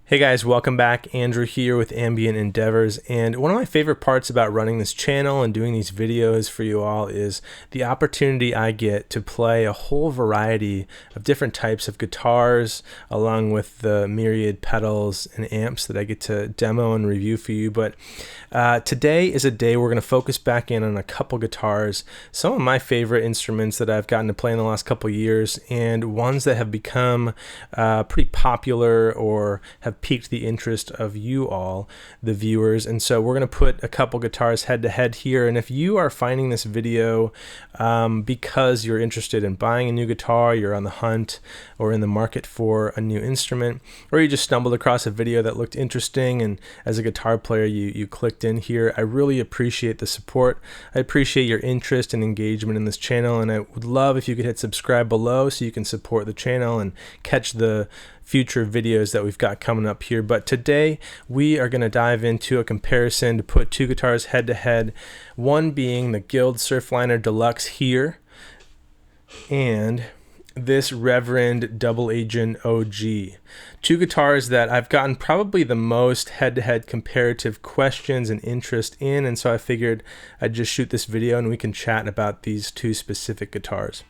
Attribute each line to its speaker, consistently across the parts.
Speaker 1: Hey guys, welcome back. Andrew here with Ambient Endeavors, and one of my favorite parts about running this channel and doing these videos for you all is the opportunity I get to play a whole variety of different types of guitars along with the myriad pedals and amps that I get to demo and review for you. But today is a day we're going to focus back in on a couple guitars, some of my favorite instruments that I've gotten to play in the last couple years, and ones that have become pretty popular or have piqued the interest of you all, the viewers. And so we're going to put a couple guitars head to head here. And if you are finding this video because you're interested in buying a new guitar, you're on the hunt or in the market for a new instrument, or you just stumbled across a video that looked interesting and as a guitar player you clicked in here, I really appreciate the support. I appreciate your interest and engagement in this channel, and I would love if you could hit subscribe below so you can support the channel and catch the future videos that we've got coming up here. But today we are going to dive into a comparison to put two guitars head to head, one being the Guild Surfliner Deluxe here and this Reverend Double Agent OG. Two guitars that I've gotten probably the most head-to-head comparative questions and interest in, and so I figured I'd just shoot this video and we can chat about these two specific guitars.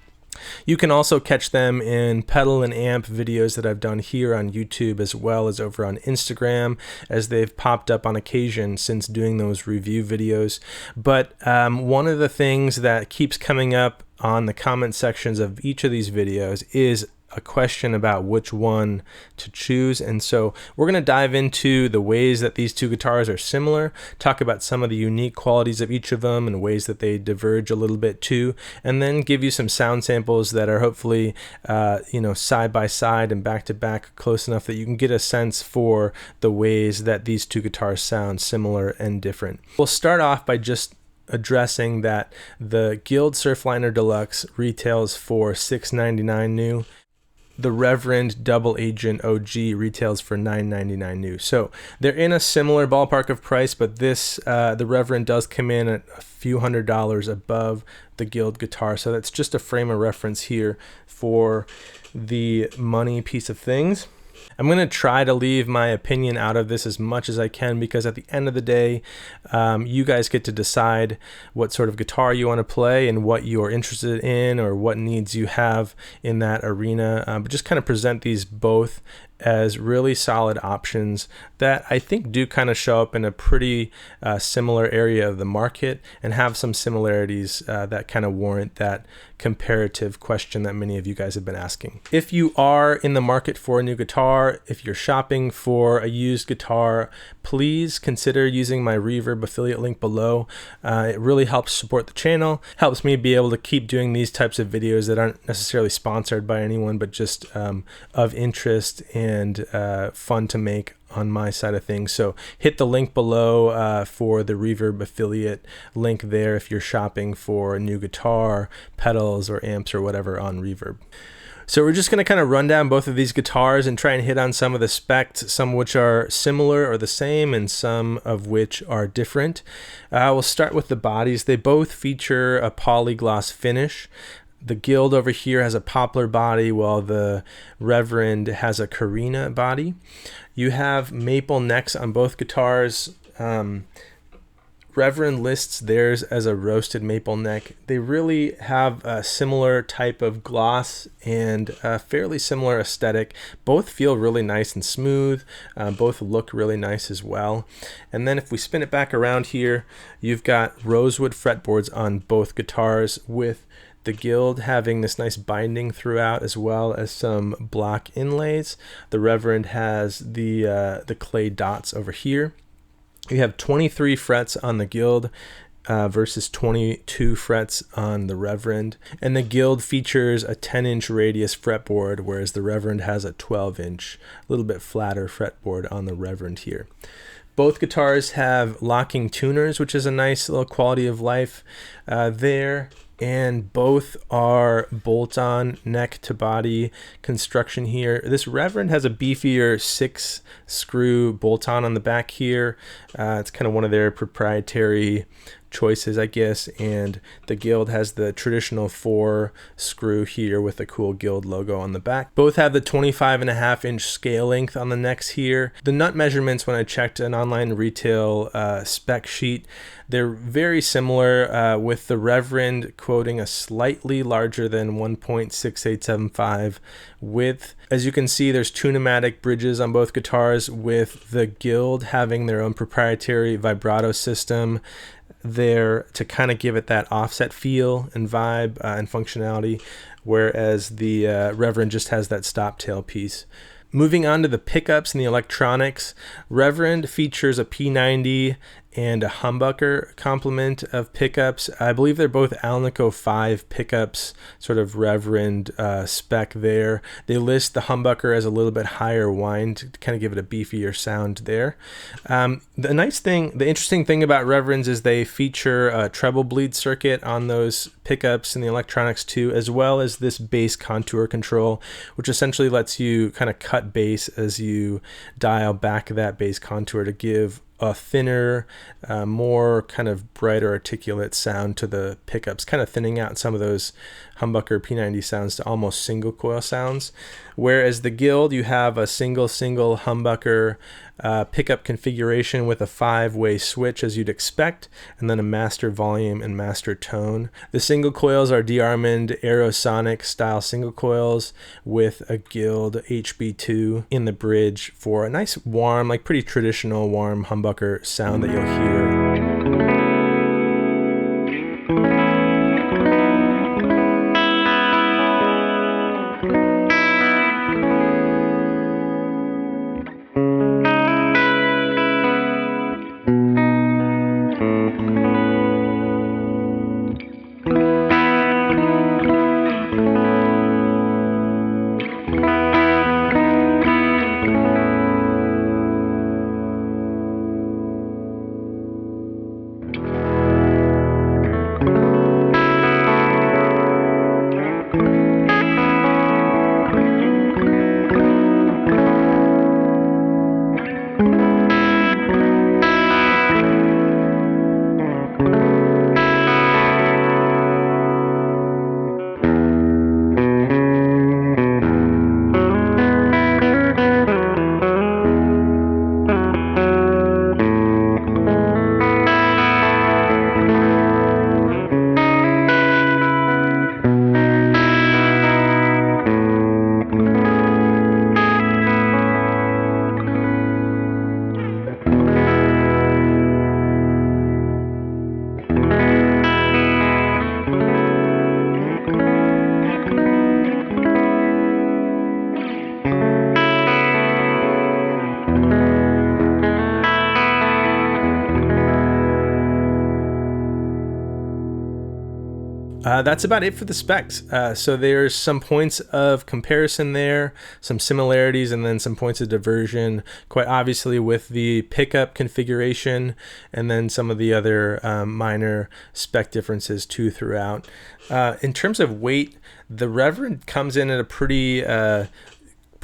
Speaker 1: You can also catch them in pedal and amp videos that I've done here on YouTube as well as over on Instagram, as they've popped up on occasion since doing those review videos. But one of the things that keeps coming up on the comment sections of each of these videos is a question about which one to choose. And so we're going to dive into the ways that these two guitars are similar, talk about some of the unique qualities of each of them and ways that they diverge a little bit too, and then give you some sound samples that are hopefully side by side and back to back close enough that you can get a sense for the ways that these two guitars sound similar and different. We'll start off by just addressing that the Guild Surfliner Deluxe retails for $699 new. The Reverend Double Agent OG retails for $999 new. So they're in a similar ballpark of price, but this the Reverend does come in at a few $100s above the Guild guitar. So that's just a frame of reference here for the money piece of things. I'm going to try to leave my opinion out of this as much as I can, because at the end of the day, you guys get to decide what sort of guitar you want to play and what you're interested in or what needs you have in that arena. But just kind of present these both as really solid options that I think do kind of show up in a pretty similar area of the market and have some similarities that kind of warrant that comparative question that many of you guys have been asking. If you are in the market for a new guitar, if you're shopping for a used guitar, please consider using my Reverb affiliate link below. It really helps support the channel, helps me be able to keep doing these types of videos that aren't necessarily sponsored by anyone, but just of interest and fun to make on my side of things. So hit the link below for the Reverb affiliate link there if you're shopping for a new guitar, pedals, or amps or whatever on Reverb. So we're just going to kind of run down both of these guitars and try and hit on some of the specs, some of which are similar or the same and some of which are different. We'll start with the bodies. They both feature a polygloss finish. The Guild over here has a poplar body while the Reverend has a Carina body. You have maple necks on both guitars. Reverend lists theirs as a roasted maple neck. They really have a similar type of gloss and a fairly similar aesthetic. Both feel really nice and smooth. Both look really nice as well. And then if we spin it back around here, you've got rosewood fretboards on both guitars, with the Guild having this nice binding throughout as well as some block inlays. The Reverend has the clay dots over here. You have 23 frets on the Guild versus 22 frets on the Reverend. And the Guild features a 10-inch radius fretboard, whereas the Reverend has a 12-inch, a little bit flatter fretboard on the Reverend here. Both guitars have locking tuners, which is a nice little quality of life there. And both are bolt-on neck to body construction here. This Reverend has a beefier 6-screw bolt-on the back here. It's kind of one of their proprietary choices, I guess, and the Guild has the traditional 4 screw here with the cool Guild logo on the back. Both have the 25.5-inch scale length on the necks here. The nut measurements, when I checked an online retail spec sheet, they're very similar, with the Reverend quoting a slightly larger than 1.6875 width. As you can see, there's 2 pneumatic bridges on both guitars, with the Guild having their own proprietary vibrato system there to kind of give it that offset feel and vibe and functionality, whereas the Reverend just has that stop tail piece. Moving on to the pickups and the electronics, Reverend features a P90 and a humbucker complement of pickups. I believe they're both Alnico 5 pickups, sort of Reverend spec there. They list the humbucker as a little bit higher whine to kind of give it a beefier sound there. The interesting thing about Reverends is they feature a treble bleed circuit on those pickups and the electronics too, as well as this bass contour control, which essentially lets you kind of cut bass as you dial back that bass contour to give a thinner, more kind of brighter articulate sound to the pickups, kind of thinning out some of those humbucker P90 sounds to almost single coil sounds. Whereas the Guild, you have a single humbucker pickup configuration with a 5-way switch as you'd expect, and then a master volume and master tone. The single coils are de-Armand Aerosonic style single coils with a Guild HB2 in the bridge for a nice warm, like pretty traditional warm humbucker sound that you'll hear. That's about it for the specs. So there's some points of comparison there, some similarities, and then some points of diversion, quite obviously with the pickup configuration, and then some of the other minor spec differences too throughout. In terms of weight, the Reverend comes in at a pretty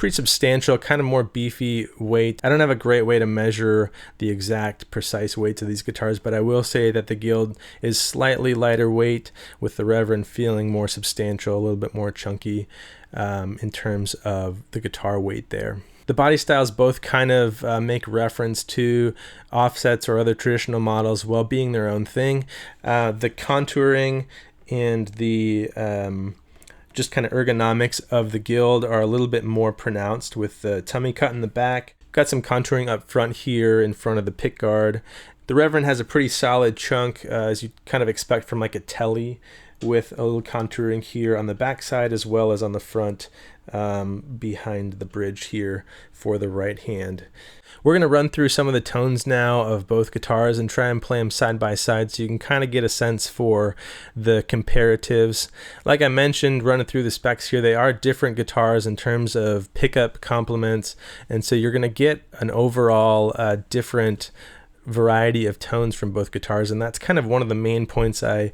Speaker 1: substantial, kind of more beefy weight. I don't have a great way to measure the exact precise weights of these guitars, but I will say that the Guild is slightly lighter weight, with the Reverend feeling more substantial, a little bit more chunky in terms of the guitar weight there. The body styles both kind of make reference to offsets or other traditional models while being their own thing. The contouring and the just kind of ergonomics of the Guild are a little bit more pronounced, with the tummy cut in the back. Got some contouring up front here in front of the pick guard. The Reverend has a pretty solid chunk, as you kind of expect from like a Telly, with a little contouring here on the back side as well as on the front behind the bridge here for the right hand. We're going to run through some of the tones now of both guitars and try and play them side by side so you can kind of get a sense for the comparatives. Like I mentioned, running through the specs here, they are different guitars in terms of pickup complements, and so you're going to get an overall different variety of tones from both guitars, and that's kind of one of the main points I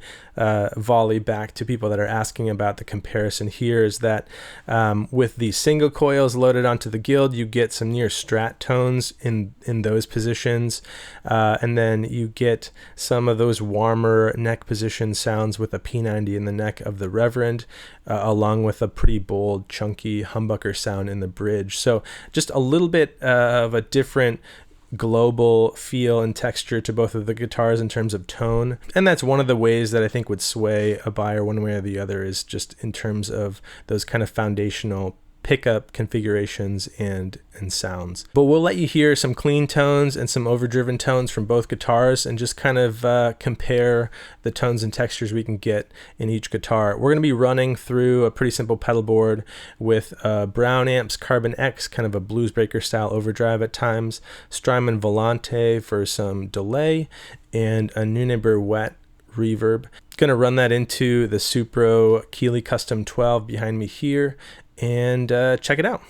Speaker 1: volley back to people that are asking about the comparison here, is that with the single coils loaded onto the Guild, you get some near strat tones in those positions, and then you get some of those warmer neck position sounds with a P90 in the neck of the Reverend, along with a pretty bold, chunky humbucker sound in the bridge. So just a little bit of a different global feel and texture to both of the guitars in terms of tone, and that's one of the ways that I think would sway a buyer one way or the other, is just in terms of those kind of foundational pickup configurations and sounds. But we'll let you hear some clean tones and some overdriven tones from both guitars, and just kind of compare the tones and textures we can get in each guitar. We're going to be running through a pretty simple pedal board with Brown Amps Carbon X, kind of a Bluesbreaker style overdrive at times, Strymon Volante for some delay, and a Nuneber Wet reverb. Gonna run that into the Supro Keeley Custom 12 behind me here, and check it out.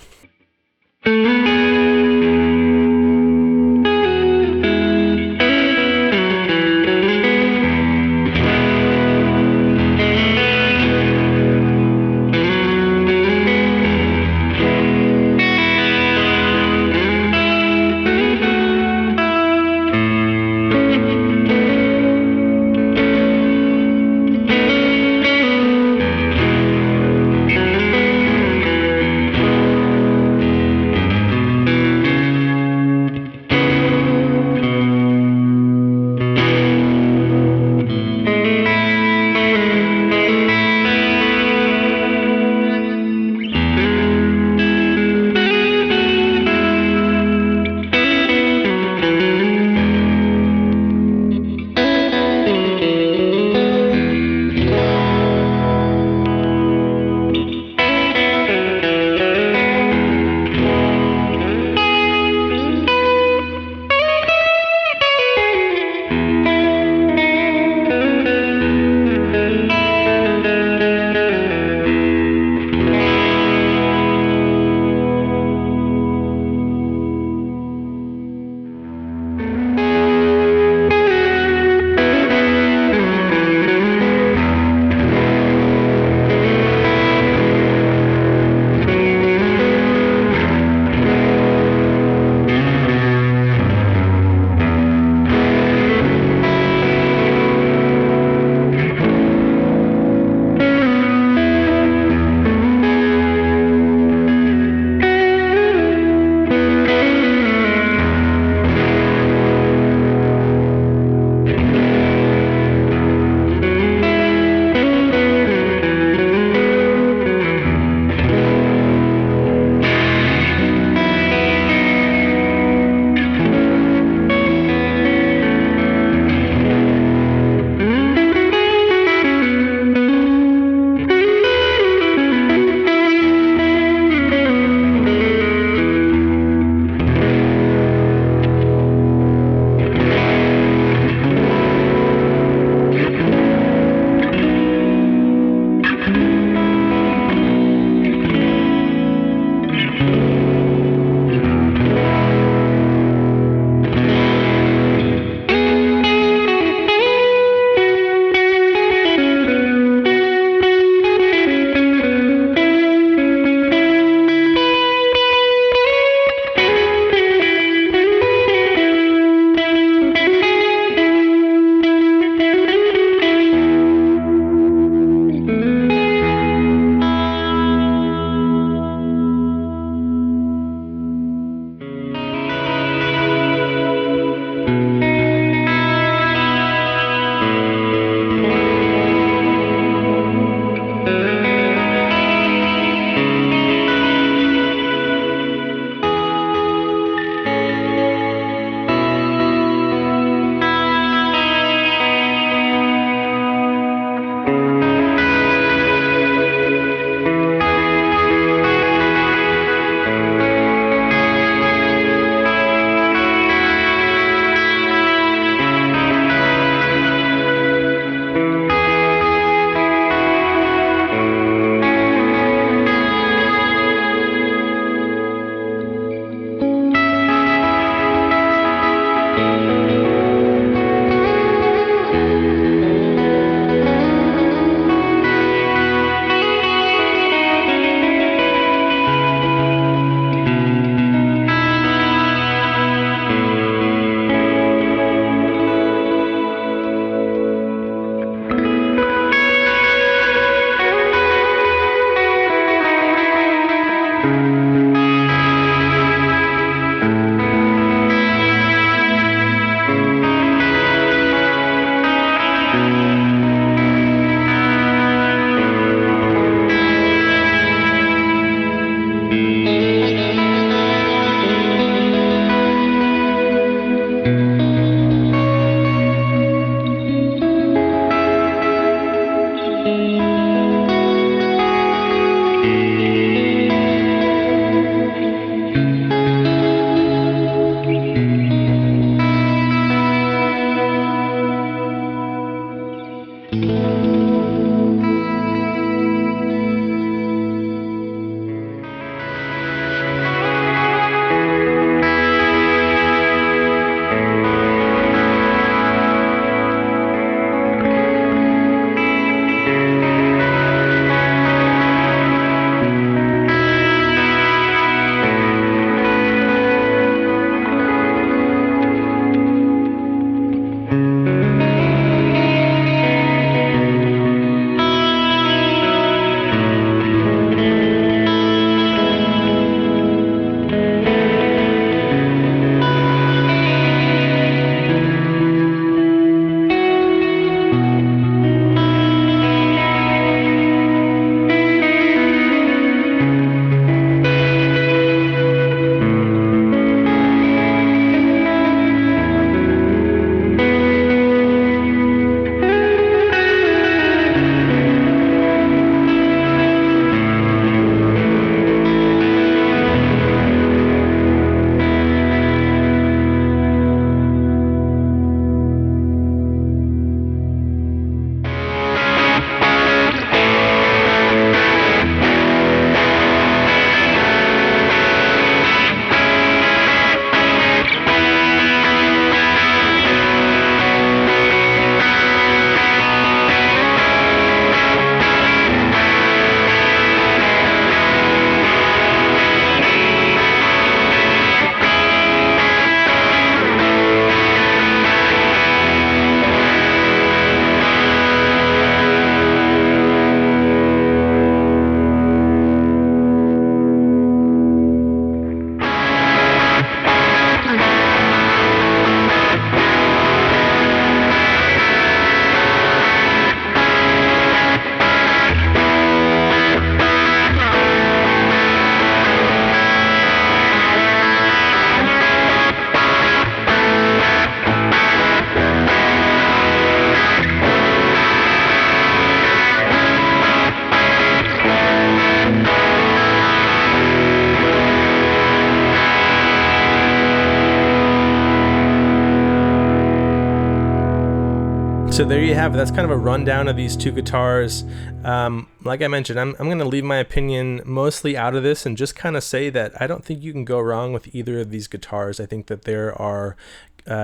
Speaker 1: So there you have it. That's kind of a rundown of these two guitars. Like I mentioned, I'm going to leave my opinion mostly out of this and just kind of say that I don't think you can go wrong with either of these guitars. I think that there are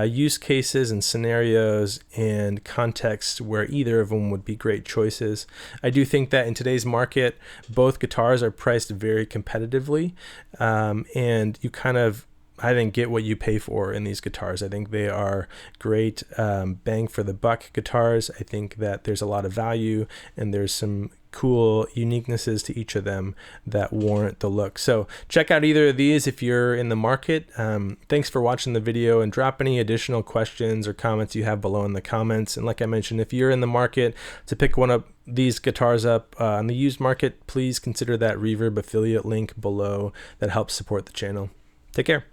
Speaker 1: use cases and scenarios and contexts where either of them would be great choices. I do think that in today's market, both guitars are priced very competitively, and you kind of, I think, get what you pay for in these guitars. I think they are great bang for the buck guitars. I think that there's a lot of value and there's some cool uniquenesses to each of them that warrant the look. So check out either of these if you're in the market. Thanks for watching the video, and drop any additional questions or comments you have below in the comments. And like I mentioned, if you're in the market to pick one up, these guitars up on the used market, please consider that Reverb affiliate link below that helps support the channel. Take care.